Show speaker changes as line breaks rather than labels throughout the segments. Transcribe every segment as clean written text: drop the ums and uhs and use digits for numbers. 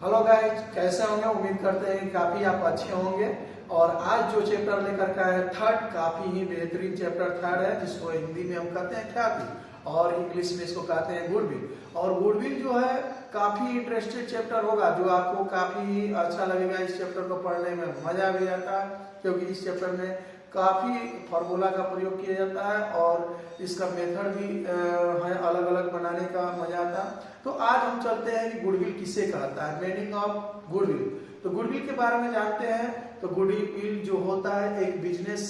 Hello guys, कैसे होंगे? उम्मीद करते हैं काफी आप अच्छे होंगे। और आज जो चैप्टर लेकर के आए थर्ड, काफी ही बेहतरीन चैप्टर थर्ड है, जिसको हिंदी में हम कहते हैं ख्याति और इंग्लिश में इसको कहते हैं गुडविल। और गुडविल जो है काफी इंटरेस्टेड चैप्टर होगा, जो आपको काफी अच्छा लगेगा। इस चैप्टर को पढ़ने में मजा भी आता है, क्योंकि इस चैप्टर में काफी फार्मूला का प्रयोग किया जाता है और इसका मेथड भी है अलग अलग बनाने का, मजा आता है। तो आज हम चलते हैं कि गुडविल किसे कहता है, मीनिंग ऑफ गुडविल। तो गुडविल के बारे में जानते हैं। तो गुडविल जो होता है एक बिजनेस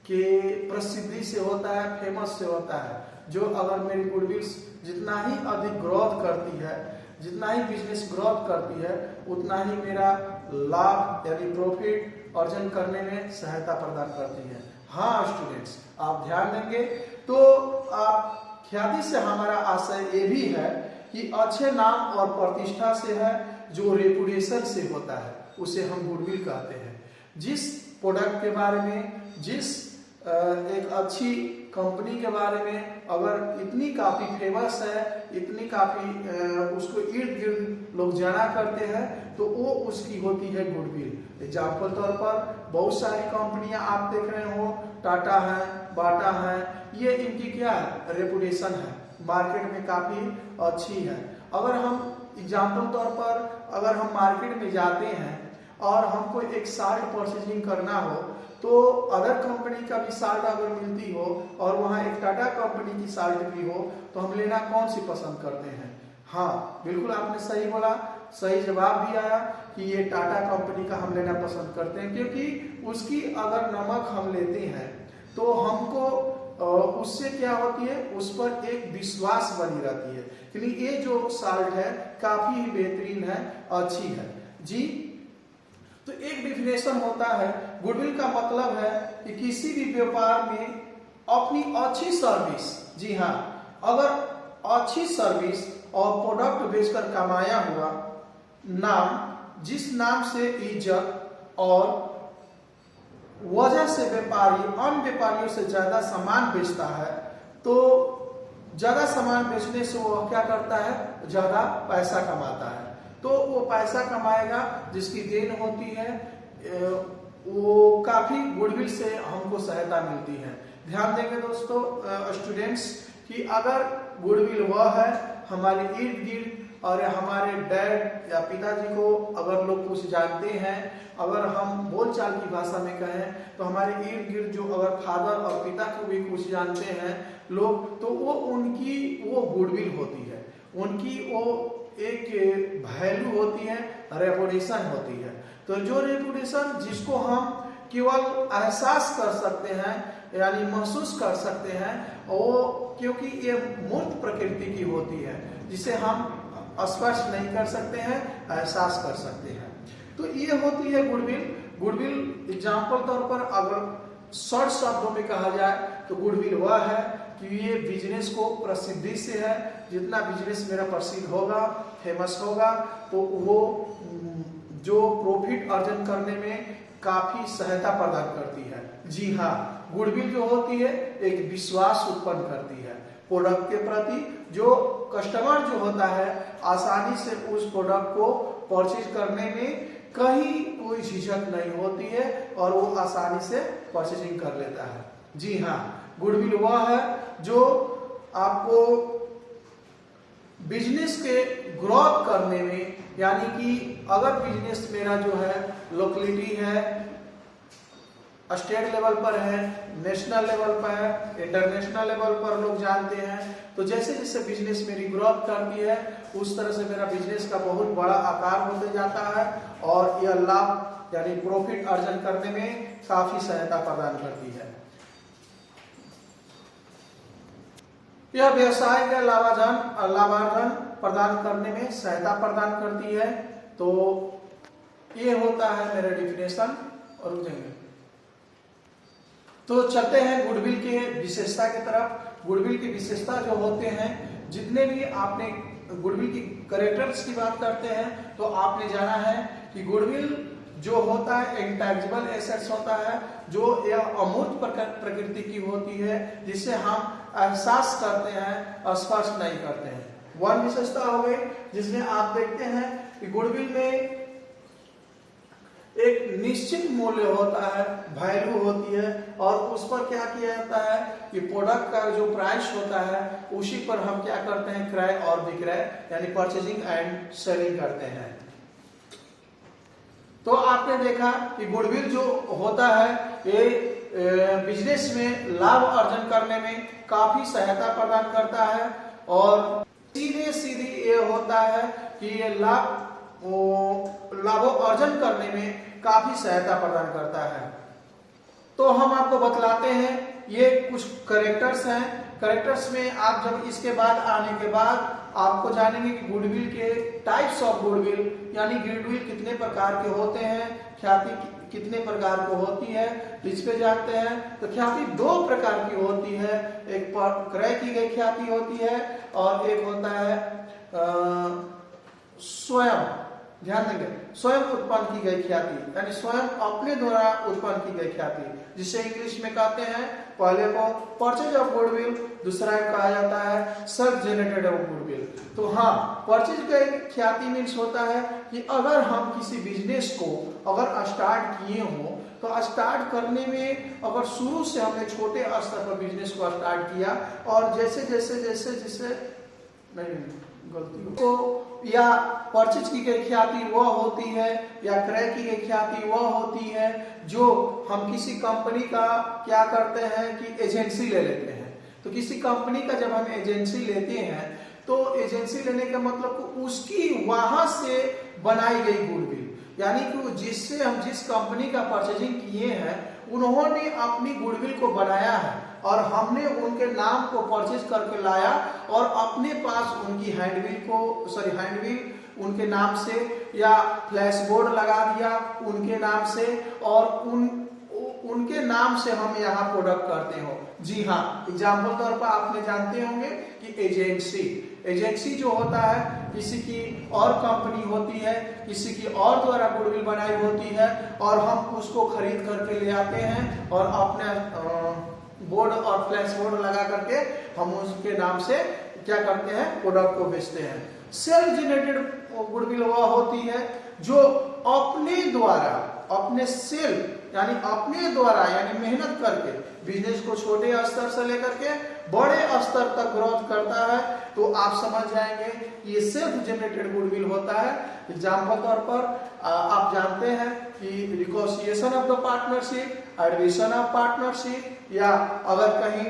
के प्रसिद्धि से होता है, फेमस से होता है। जो अगर मेरी गुडविल जितना ही अधिक ग्रोथ करती है, जितना ही बिजनेस ग्रोथ करती है, उतना ही मेरा लाभ यानी प्रॉफिट अर्जन करने में सहायता प्रदान करती है। हाँ स्टूडेंट्स, आप ध्यान देंगे तो आप ख्याति से हमारा आशय ये भी है कि अच्छे नाम और प्रतिष्ठा से है, जो रेपुटेशन से होता है उसे हम गुडविल कहते हैं। जिस प्रोडक्ट के बारे में, जिस एक अच्छी कंपनी के बारे में अगर इतनी काफी फेमस है, इतनी काफी उसको इर्द गिर्द लोग जाना करते हैं, तो वो उसकी होती है गुडविल। एग्जाम्पल तौर पर बहुत सारी कंपनियां आप देख रहे हो, टाटा है, बाटा है, ये इनकी क्या है, रेपुटेशन है, मार्केट में काफी अच्छी है। अगर हम एग्जाम्पल तौर पर अगर हम मार्केट में जाते हैं और हमको एक शर्ट परचेजिंग करना हो, तो अदर कंपनी का भी शर्ट अगर मिलती हो और वहाँ एक टाटा कंपनी की शर्ट भी हो, तो हम लेना कौन सी पसंद करते हैं? हाँ बिल्कुल, आपने सही बोला, सही जवाब भी आया कि ये टाटा कंपनी का हम लेना पसंद करते हैं, क्योंकि उसकी अगर नमक हम लेते हैं तो हमको उससे क्या होती है, उस पर एक विश्वास बनी रहती है कि ये जो शर्ट है काफी बेहतरीन है, अच्छी है जी। तो एक डिफिनेशन होता है, गुडविल का मतलब है कि किसी भी व्यापार में अपनी अच्छी सर्विस, जी हाँ, अगर अच्छी सर्विस और प्रोडक्ट बेचकर कमाया हुआ नाम, जिस नाम से इज्जत और वजह से व्यापारी अन्य व्यापारियों से ज्यादा सामान बेचता है, तो ज्यादा सामान बेचने से वो क्या करता है, ज्यादा पैसा कमाता है। तो वो पैसा कमाएगा, जिसकी देन होती है, वो काफी गुडविल से हमको सहायता मिलती है। ध्यान देंगे दोस्तों स्टूडेंट्स कि अगर गुडविल वह है हमारे इर्द गिर्द, और हमारे डैड या पिताजी को अगर लोग कुछ जानते हैं, अगर हम बोलचाल की भाषा में कहें तो हमारे इर्द गिर्द जो अगर फादर और पिता को भी कुछ जानते हैं लोग, तो वो उनकी वो गुडविल होती है, उनकी वो एक वैल्यू होती है, रेपुटेशन होती है। तो जो रेपुटेशन जिसको हम केवल एहसास कर सकते हैं यानी महसूस कर सकते हैं, वो क्योंकि ये मूर्त प्रकृति की होती है, जिसे हम स्पर्श नहीं कर सकते हैं, एहसास कर सकते हैं। तो ये होती है गुडविल। गुडविल एग्जाम्पल तौर पर अगर शॉर्ट शब्दों में कहा जाए तो गुडविल वह है कि ये बिजनेस को प्रसिद्धि से है, जितना बिजनेस मेरा प्रसिद्ध होगा, फेमस होगा, तो वो जो प्रॉफिट अर्जन करने में काफी सहायता प्रदान करती है। जी हाँ, गुडविल जो होती है एक विश्वास उत्पन्न करती है प्रोडक्ट के प्रति। जो कस्टमर जो होता है आसानी से उस प्रोडक्ट को परचेज करने में कहीं कोई झिझक नहीं होती है और वो आसानी से परचेजिंग कर लेता है। जी हाँ, गुडविल वह है जो आपको बिजनेस के ग्रोथ करने में, यानी कि अगर बिजनेस मेरा जो है लोकेलिटी है, स्टेट लेवल पर है, नेशनल लेवल पर है, इंटरनेशनल लेवल पर लोग जानते हैं, तो जैसे जैसे बिजनेस मेरी ग्रोथ करती है उस तरह से मेरा बिजनेस का बहुत बड़ा आकार होते जाता है और यह लाभ यानी प्रॉफिट अर्जन करने में काफी सहायता प्रदान करती है। यह व्यवसाय का लाभार्जन प्रदान करने में सहायता प्रदान करती है। तो ये होता है मेरा डिफिनेशन। और रुक जाएंगे तो चलते हैं गुडविल के विशेषता की तरफ। गुडविल की विशेषता जो होते हैं, जितने भी आपने गुडविल की कैरेक्टर्स की बात करते हैं, तो आपने जाना है कि गुडविल जो होता है इंटैंजिबल एसेट्स होता है, जो यह अमूर्त प्रकृति की होती है, जिसे हम एहसास करते हैं, स्पर्श नहीं करते हैं। वन विशेषता हो गई जिसमें आप देखते हैं कि गुडविल में एक निश्चित मूल्य होता है, वैल्यू होती है, और उस पर क्या किया जाता है कि प्रोडक्ट का जो प्राइस होता है उसी पर हम क्या करते हैं, क्रय और विक्रय यानी परचेजिंग एंड सेलिंग करते हैं। तो आपने देखा कि गुडविल जो होता है ये बिजनेस में लाभ अर्जन करने में काफी सहायता प्रदान करता है, और सीधे सीधी ये होता है कि ये लाभो अर्जन करने में काफी सहायता प्रदान करता है। तो हम आपको बतलाते हैं ये कुछ कैरेक्टर्स हैं। कैरेक्टर्स में आप जब इसके बाद आने के बाद आपको जानेंगे कि गुडविल के टाइप्स ऑफ गुडविल यानी गुडविल कितने प्रकार के होते हैं, ख्याति कितने प्रकार की होती है, तो इस पे जानते हैं। तो ख्याति दो प्रकार की होती है, एक क्रय की गई ख्याति होती है और एक होता है स्वयं, ध्यान देंगे, स्वयं उत्पन्न की गई ख्याति यानी स्वयं अपने द्वारा उत्पन्न की गई ख्याति, जिसे इंग्लिश में कहते हैं पहले को परचेज ऑफ गुडविल, दूसरा कहा जाता है सेल्फ जनरेटेड ऑफ गुडविल। तो हाँ, परचेज का ख्याति मीन्स होता है कि अगर हम किसी बिजनेस को अगर स्टार्ट किए हो तो स्टार्ट करने में अगर शुरू से हमने छोटे स्तर पर बिजनेस को स्टार्ट किया और जैसे जैसे जैसे जैसे नहीं गलती को या परचेज की गई ख्याति वह होती है या क्रय की गई ख्याति वह होती है जो हम किसी कंपनी का क्या करते हैं कि एजेंसी ले लेते हैं। तो किसी कंपनी का जब हम एजेंसी लेते हैं तो एजेंसी लेने का मतलब उसकी वहां से बनाई गई गुडविल यानी कि जिससे हम जिस कंपनी का परचेजिंग किए हैं उन्होंने अपनी गुडविल को बनाया है और हमने उनके नाम को परचेज करके लाया और अपने पास उनकी हैंडबिल उनके नाम से या फ्लैश बोर्ड लगा दिया उनके नाम से और उनके नाम से हम यहाँ प्रोडक्ट करते हो। जी हाँ, एग्जाम्पल तौर पर आपने जानते होंगे कि एजेंसी जो होता है किसी की और कंपनी होती है, किसी की और द्वारा गुडविल बनाई होती है और हम उसको खरीद करके ले आते हैं और अपने बोर्ड और फ्लैश बोर्ड लगा करके हम उसके नाम से क्या करते हैं, प्रोडक्ट को बेचते हैं। सेल्फ जनरेटेड गुडविल वह होती है जो अपने द्वारा अपने द्वारा यानी मेहनत करके बिजनेस को छोटे स्तर से लेकर के बड़े स्तर तक ग्रोथ करता है। तो आप समझ जाएंगे ये सेल्फ जनरेटेड गुडविल होता है। एग्जाम्पल तौर पर आप जानते हैं कि reconstitution of the partnership, admission of partnership या अगर कहीं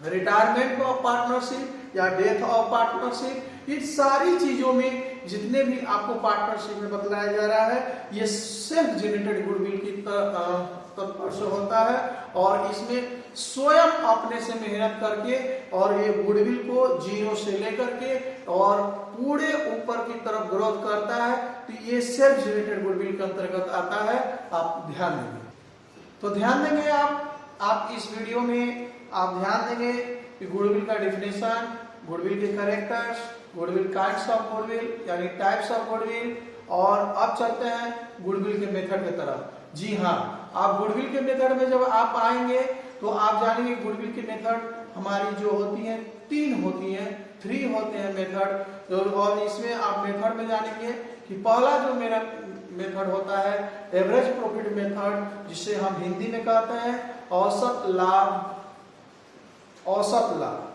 रिटायरमेंट ऑफ पार्टनरशिप या डेथ ऑफ पार्टनरशिप, इन सारी चीजों में जितने भी आपको पार्टनरशिप में बतलाया जा रहा है ये सेल्फ जनरेटेड गुडविल की तत्पर से होता है और इसमें स्वयं अपने से मेहनत करके और ये गुडविल को जीरो से लेकर के और पूरे ऊपर की तरफ ग्रोथ करता है। तो ये सेल्फ जनरेटेड गुडविल के अंतर्गत आता है। आप ध्यान देंगे तो ध्यान देंगे आप इस वीडियो में आप ध्यान देंगे कि गुडविल का डिफिनेशन, गुडविल के characters, goodwill kinds of goodwill यानी टाइप्स ऑफ गुडविल, और अब चलते हैं गुडविल के मेथड की तरफ। जी हाँ, आप गुडविल के मेथड में जब आप आएंगे तो आप जानेंगे गुडविल के मेथड हमारी जो होती हैं 3 होती हैं, 3 होते हैं मेथड। और इसमें आप मेथड में जानेंगे कि पहला जो मेरा मेथड होता है एवरेज प्रॉफिट मेथड, जिसे हम हिंदी में कहते हैं औसत लाभ।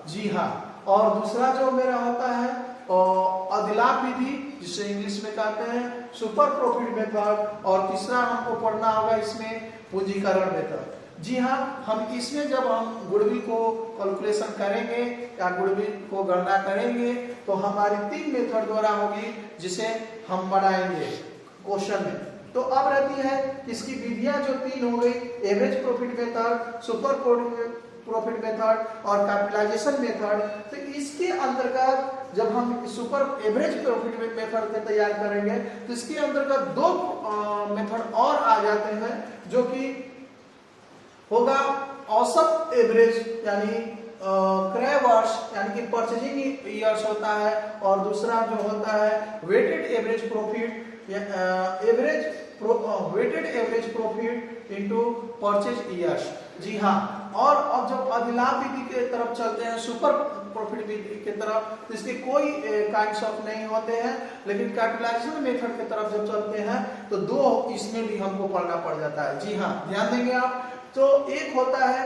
जी हाँ, और दूसरा जो मेरा होता है अधिलाभ विधि, जिसे इंग्लिश में कहते हैं सुपर प्रॉफिट मेथड, और तीसरा हमको पढ़ना होगा इसमें पूंजीकरण मेथड। जी हाँ, हम इसमें जब हम गुडविल को कैलकुलेशन करेंगे या गुडविल को गणना करेंगे तो हमारी 3 मेथड द्वारा होगी जिसे हम बनाएंगे क्वेश्चन में। तो अब रहती है इसकी विधियां जो 3 हो गई, average profit method, super profit method और कैपिटलाइजेशन मेथड। तो इसके अंतर्गत जब हम सुपर एवरेज प्रॉफिट मेथड को तैयार करेंगे तो इसके अंतर्गत 2 मेथड और आ जाते हैं जो कि होगा औसत एवरेज यानी क्रय वर्ष यानी कि परचेजिंग ईयर्स होता है, और दूसरा जो होता है weighted average profit weighted average profit into purchase years. जी हाँ, और अब जब अधिलाभ विधि के तरफ चलते हैं, सुपर प्रॉफिट विधि के तरफ, तो इसके कोई काइंड्स ऑफ नहीं होते हैं, लेकिन कैपिटलाइजेशन मेथड के तरफ जब चलते हैं तो दो इसमें भी हमको पढ़ना पड़ जाता है। जी हाँ, ध्यान देंगे आप। तो एक होता है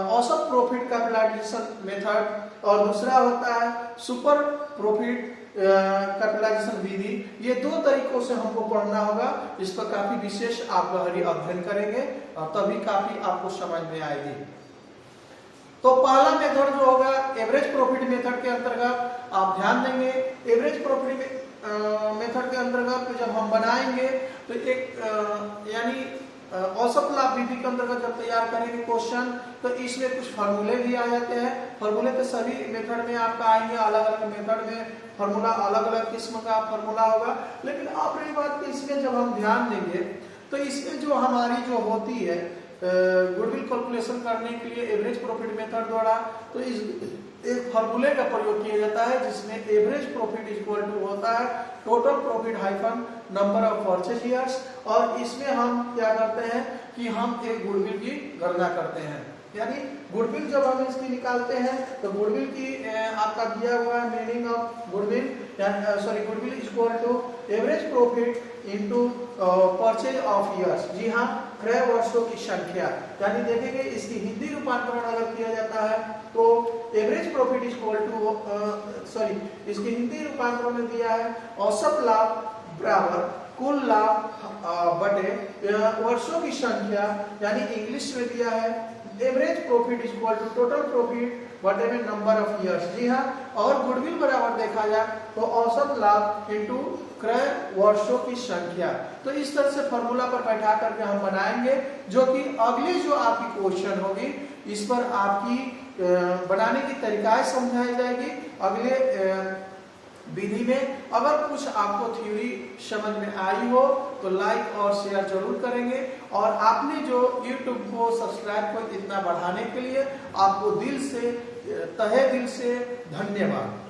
औसत प्रॉफिट कैपिटलाइजेशन मेथड और दूसरा होता है सुपर प्रॉफिट कैपिटलाइजेशन विधि। ये दो तरीकों से हमको पढ़ना होगा। इस पर काफी विशेष आप गहरी अध्ययन करेंगे और तभी काफी आपको समझ में आएगी। तो पहला मेथड जो होगा एवरेज प्रॉफिट मेथड के अंतर्गत आप ध्यान देंगे। एवरेज प्रॉफिट मेथड के अंतर्गत जब हम बनाएंगे तो एक यानी औसत लाभ विधि के अंतर्गत जब तैयार करेंगे क्वेश्चन, तो इसमें कुछ फार्मूले भी आ जाते हैं। फार्मूले तो सभी मेथड में आपका आएंगे, अलग अलग मेथड में फार्मूला अलग अलग किस्म का फार्मूला होगा। लेकिन आप रही बात कि इसमें जब हम ध्यान देंगे तो इसमें जो हमारी जो होती है गुडविल कैलकुलेशन करने के लिए एवरेज प्रॉफिट मेथड द्वारा, तो इस एक फार्मूले का प्रयोग किया जाता है जिसमें एवरेज प्रॉफिट इक्वल टू होता है total profit hyphen number of purchase years. और इसमें हम क्या करते हैं कि हम एक गुडविल की गणना करते हैं, यानी गुडविल जब हम इसकी निकालते हैं तो गुडविल की आपका दिया हुआ है meaning of goodwill, goodwill equal to average profit into purchase of years. जी हाँ, क्रय वर्षों की संख्या, यानी देखेंगे इसकी हिंदी रूपांतरण अगर किया जाता है तो एवरेज प्रॉफिट इक्वल टू इसकी हिंदी रूपांतरण में दिया है औसत लाभ बराबर कुल लाभ बटे वर्षों की संख्या, यानी इंग्लिश में दिया है average profit equal to total profit बटे में नंबर ऑफ ईयर्स। जी हाँ, और गुडविल बराबर देखा जाए तो औसत लाभ इनटू क्रय वर्षों की संख्या। तो इस तरह से फॉर्मूला पर बैठा करके हम बनाएंगे, जो कि अगली जो आपकी क्वेश्चन होगी इस पर आपकी बनाने की तरीकाएं समझाई जाएगी अगले विधि में। अगर कुछ आपको थ्योरी समझ में आई हो तो लाइक और शेयर जरूर करेंगे, और आपने जो YouTube को सब्सक्राइब को इतना बढ़ाने के लिए आपको दिल से तहे दिल से धन्यवाद।